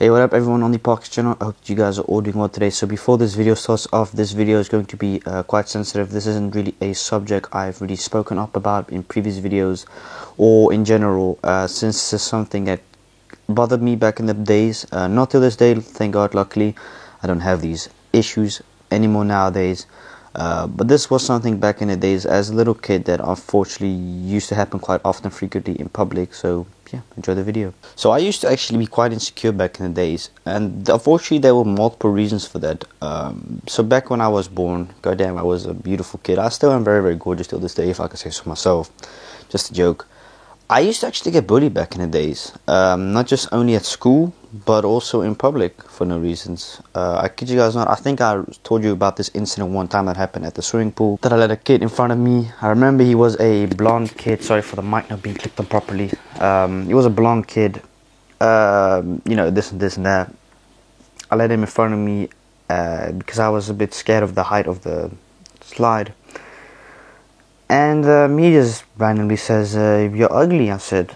Hey, what up everyone on the Parks channel? I hope you guys are all doing well today. So before this video starts off, this video is going to be quite sensitive. This isn't really a subject I've really spoken up about in previous videos or in general, since this is something that bothered me back in the days. Not till this day, thank God, luckily. I don't have these issues anymore nowadays. But this was something back in the days as a little kid that unfortunately used to happen quite often, frequently in public. So yeah, enjoy the video. So I used to actually be quite insecure back in the days, and unfortunately there were multiple reasons for that. So back when I was born, goddamn, I was a beautiful kid. I still am very, very gorgeous till this day, if I can say so myself. Just a joke. I used to actually get bullied back in the days, not just only at school, but also in public for no reasons. I kid you guys not, I think I told you about this incident one time that happened at the swimming pool, that I let a kid in front of me. I remember he was a blonde kid, sorry for the mic not being clicked on properly. He was a blonde kid, you know, this and that. I let him in front of me because I was a bit scared of the height of the slide. And me just randomly says, "You're ugly." I said,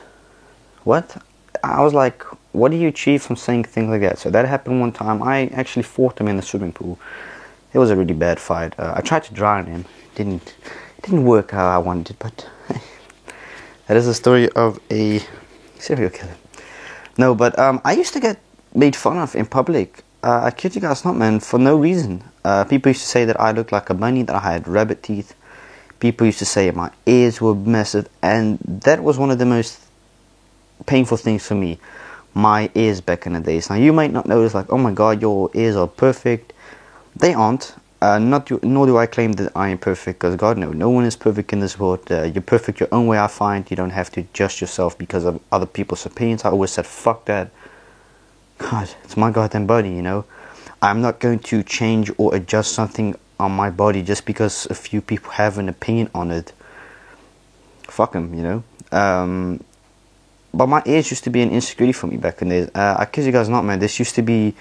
"What?" I was like, "What do you achieve from saying things like that?" So that happened one time. I actually fought him in the swimming pool. It was a really bad fight. I tried to drown him. It didn't work how I wanted, but that is the story of a serial killer. No, but I used to get made fun of in public. I kid you guys not, man, for no reason. People used to say that I looked like a bunny, that I had rabbit teeth. People used to say my ears were massive, and that was one of the most painful things for me. My ears back in the days. Now you might not notice, like, oh my god, your ears are perfect. They aren't. Nor do I claim that I am perfect, because God, no one is perfect in this world. You're perfect your own way, I find. You don't have to adjust yourself because of other people's opinions. I always said, fuck that. God, it's my goddamn body, you know. I'm not going to change or adjust something on my body just because a few people have an opinion on it. Fuck them, you know. But my ears used to be an insecurity for me back in the days. I kid you guys not, man. This used to be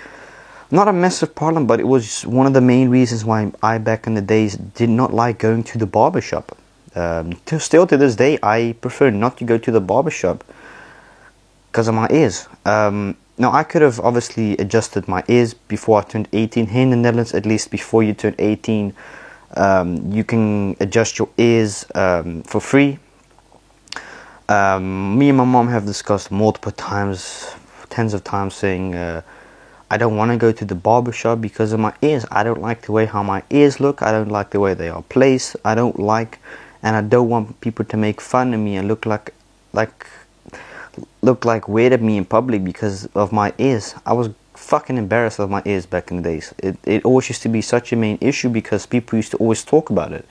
not a massive problem, but it was one of the main reasons why I back in the days did not like going to the barbershop. Still to this day, I prefer not to go to the barbershop because of my ears. Now, I could have obviously adjusted my ears before I turned 18. Here in the Netherlands, at least before you turn 18, you can adjust your ears for free. Me and my mom have discussed multiple times, tens of times, saying I don't want to go to the barbershop because of my ears. I don't like the way how my ears look. I don't like the way they are placed. I don't like, and I don't want people to make fun of me and look like weird at me in public because of my ears. I was fucking embarrassed of my ears back in the days. It always used to be such a main issue because people used to always talk about it.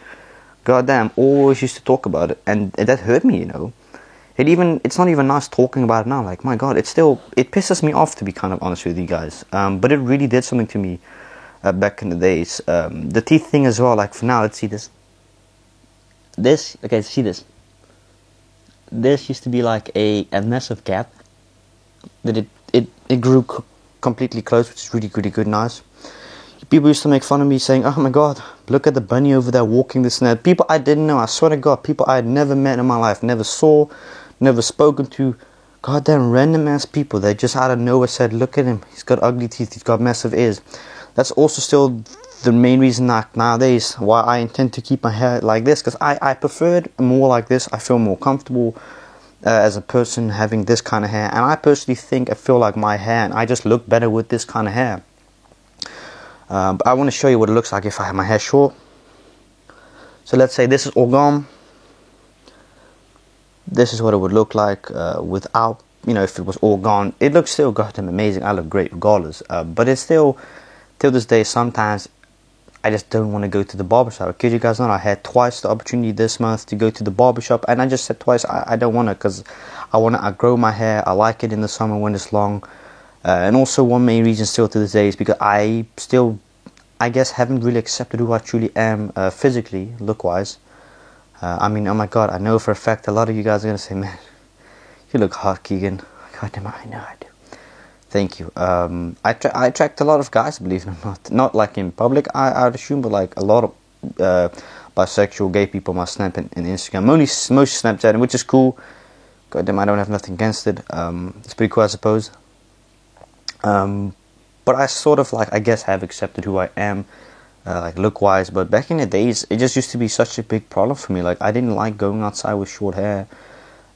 Goddamn, always used to talk about it, and that hurt me, you know. It's not even nice talking about it now. Like, my god, it pisses me off, to be kind of honest with you guys. But it really did something to me back in the days. The teeth thing as well. Like, for now, let's see this. Okay, see this. This used to be like a massive gap that it grew completely close, which is really, really good, nice. People used to make fun of me saying, oh my god, look at the bunny over there walking this and that. People I didn't know, I swear to god, people I had never met in my life, never saw, never spoken to, goddamn random ass people. They just out of nowhere said, look at him, he's got ugly teeth, he's got massive ears. That's also still the main reason nowadays why I intend to keep my hair like this, because I prefer it more like this. I feel more comfortable as a person having this kind of hair, and I personally think I feel like my hair, and I just look better with this kind of hair. But I want to show you what it looks like if I have my hair short. So let's say this is all gone. This is what it would look like without, you know, if it was all gone. It looks still goddamn amazing. I look great regardless. But it's still, till this day, sometimes I just don't want to go to the barbershop. I kid you guys not, I had twice the opportunity this month to go to the barbershop, and I just said twice I don't want to, because I grow my hair. I like it in the summer when it's long. And also one main reason still to this day is because I still, I guess, haven't really accepted who I truly am physically, look-wise. I mean, oh my god, I know for a fact a lot of you guys are going to say, man, you look hot, Keegan. God damn it, I know I do. Thank you. I attract a lot of guys, believe it or not. Not like in public, I'd assume, but like a lot of bisexual, gay people on my Snap and Instagram. Mostly Snapchat, which is cool. God damn, I don't have nothing against it. It's pretty cool, I suppose. But I sort of like, I guess, have accepted who I am, like look wise. But back in the days, it just used to be such a big problem for me. Like, I didn't like going outside with short hair.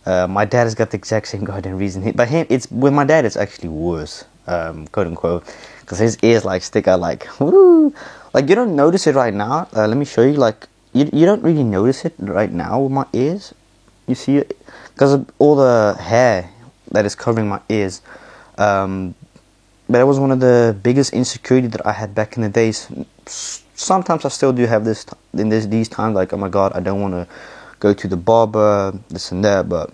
My dad has got the exact same goddamn reason. But it's with my dad, it's actually worse, quote unquote, because his ears like stick out like woo. Like, you don't notice it right now. Let me show you. Like, you don't really notice it right now with my ears. You see it because of all the hair that is covering my ears. But it was one of the biggest insecurity that I had back in the days. Sometimes I still do have this in these times, like, oh my god, I don't want to go to the barber, this and that. But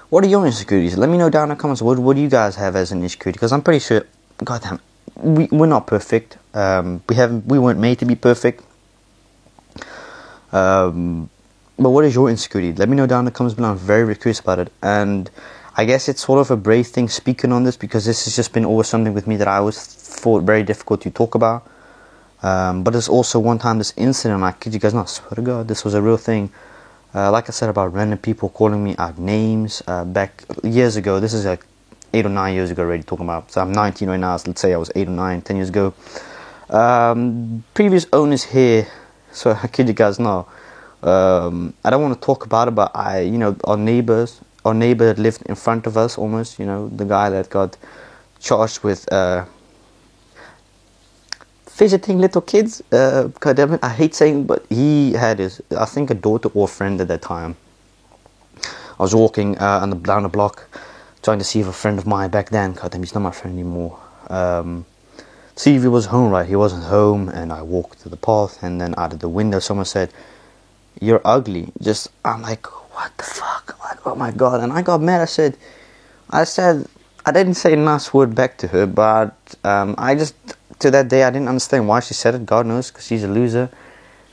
what are your insecurities? Let me know down in the comments. What do you guys have as an insecurity? Because I'm pretty sure, goddamn, we're not perfect. We weren't made to be perfect. But what is your insecurity? Let me know down in the comments below. I'm very, very curious about it. And I guess it's sort of a brave thing speaking on this, because this has just been always something with me that I always thought very difficult to talk about. But there's also one time this incident, I kid you guys not, I swear to God, this was a real thing. Like I said, about random people calling me out names back years ago. This is like 8 or 9 years ago already talking about. So I'm 19 right now, so let's say I was 8 or 9, 10 years ago. Previous owners here, so I kid you guys not. I don't want to talk about it, but our neighbor that lived in front of us almost, the guy that got charged with visiting little kids. God damn it, I hate saying, but he had I think a daughter or a friend at that time. I was walking down the block, trying to see if a friend of mine back then, god damn, he's not my friend anymore, see if he was home, right? He wasn't home, and I walked to the path, and then out of the window someone said, "You're ugly." I'm like, what the fuck? Like, oh my god. And I got mad. I said I didn't say a nice word back to her, but to that day I didn't understand why she said it. God knows, because she's a loser.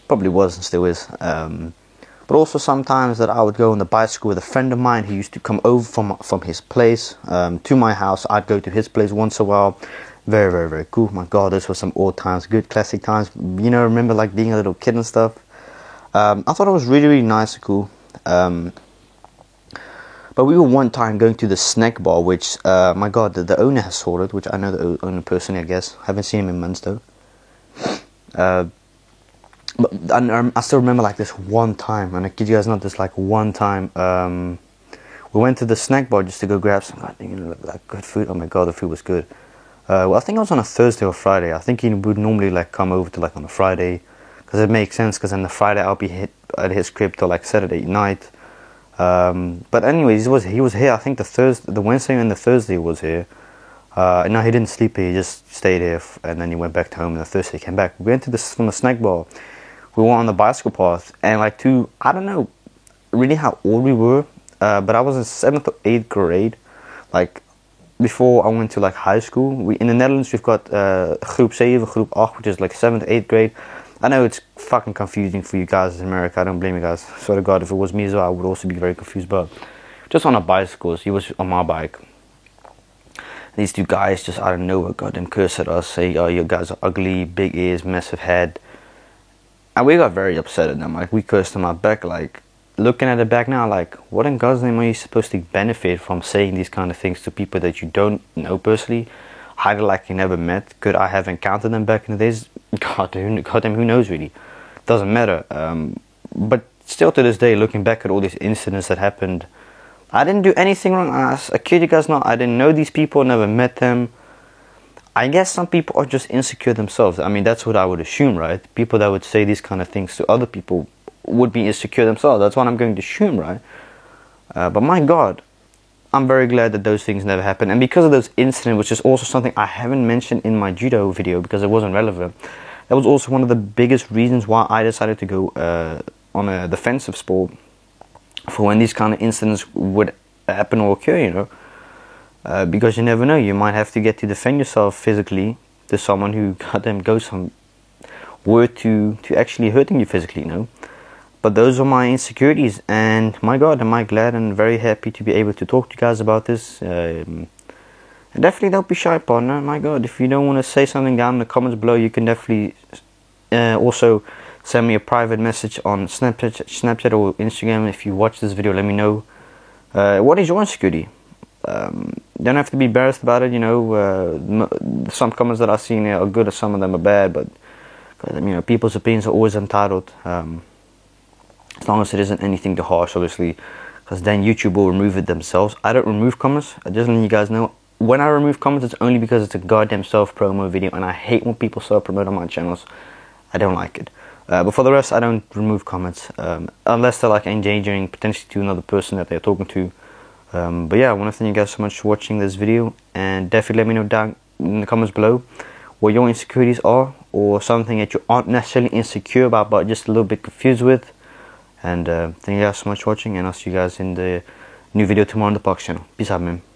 Probably was and still is. But also sometimes that I would go on the bicycle with a friend of mine who used to come over from his place to my house. I'd go to his place once in a while. Very, very, very cool. My god, this was some old times, good classic times. Remember like being a little kid and stuff. I thought it was really, really nice and cool. But we were one time going to the snack bar, which, my god, the owner has sorted, which I know the owner personally, I guess. Haven't seen him in months, though. But I still remember, like, this one time, and I kid you guys not, this, like, one time, we went to the snack bar just to go grab some, like, good food. Oh my god, the food was good. Well, I think it was on a Thursday or Friday. I think he would normally, like, come over to, like, on a Friday, because it makes sense, because on the Friday I'll be at his crib till, like, Saturday night. But anyways, he was here. I think the Wednesday and the Thursday was here. No, he didn't sleep here. He just stayed here, and then he went back to home. And the Thursday he came back. We went from the snack bar. We went on the bicycle path, and like I don't know really how old we were, but I was in 7th or 8th grade, like before I went to like high school. In the Netherlands we've got groep 7, groep 8, which is like 7th, 8th grade. I know it's fucking confusing for you guys in America. I don't blame you guys. Swear to God, if it was me as well, I would also be very confused. But just on a bicycle, he was on my bike. These two guys just out of nowhere goddamn curse at us, say, "Oh, you guys are ugly, big ears, massive head." And we got very upset at them. Like, we cursed them out back. Like, looking at it back now, like, what in God's name are you supposed to benefit from saying these kind of things to people that you don't know personally? Either like you never met. Could I have encountered them back in the days? Goddamn, who knows really? Doesn't matter. But still to this day, looking back at all these incidents that happened, I didn't do anything wrong. I kid you guys not, I didn't know these people, never met them. I guess some people are just insecure themselves. I mean, that's what I would assume, right? People that would say these kind of things to other people would be insecure themselves. That's what I'm going to assume, right? But my God, I'm very glad that those things never happened. And because of those incidents, which is also something I haven't mentioned in my judo video because it wasn't relevant, that was also one of the biggest reasons why I decided to go on a defensive sport for when these kind of incidents would happen or occur, because you never know, you might have to get to defend yourself physically to someone who goddamn goes some word to actually hurting you physically, But those are my insecurities, and my God, am I glad and very happy to be able to talk to you guys about this. And definitely don't be shy, partner. My God, if you don't want to say something down in the comments below, you can definitely also send me a private message on Snapchat or Instagram. If you watch this video, let me know what is your insecurity. You don't have to be embarrassed about it. You know, some comments that I've seen are good, and some of them are bad. But you know, people's opinions are always entitled. As long as it isn't anything too harsh, obviously, because then YouTube will remove it themselves. I don't remove comments. I just letting you guys know. When I remove comments, it's only because it's a goddamn self-promo video, and I hate when people self-promote on my channels. I don't like it. But for the rest, I don't remove comments unless they're like endangering potentially to another person that they're talking to. But yeah, I want to thank you guys so much for watching this video, and definitely let me know down in the comments below what your insecurities are, or something that you aren't necessarily insecure about but just a little bit confused with. And thank you guys so much for watching, and I'll see you guys in the new video tomorrow on the Parks channel. Peace out, man.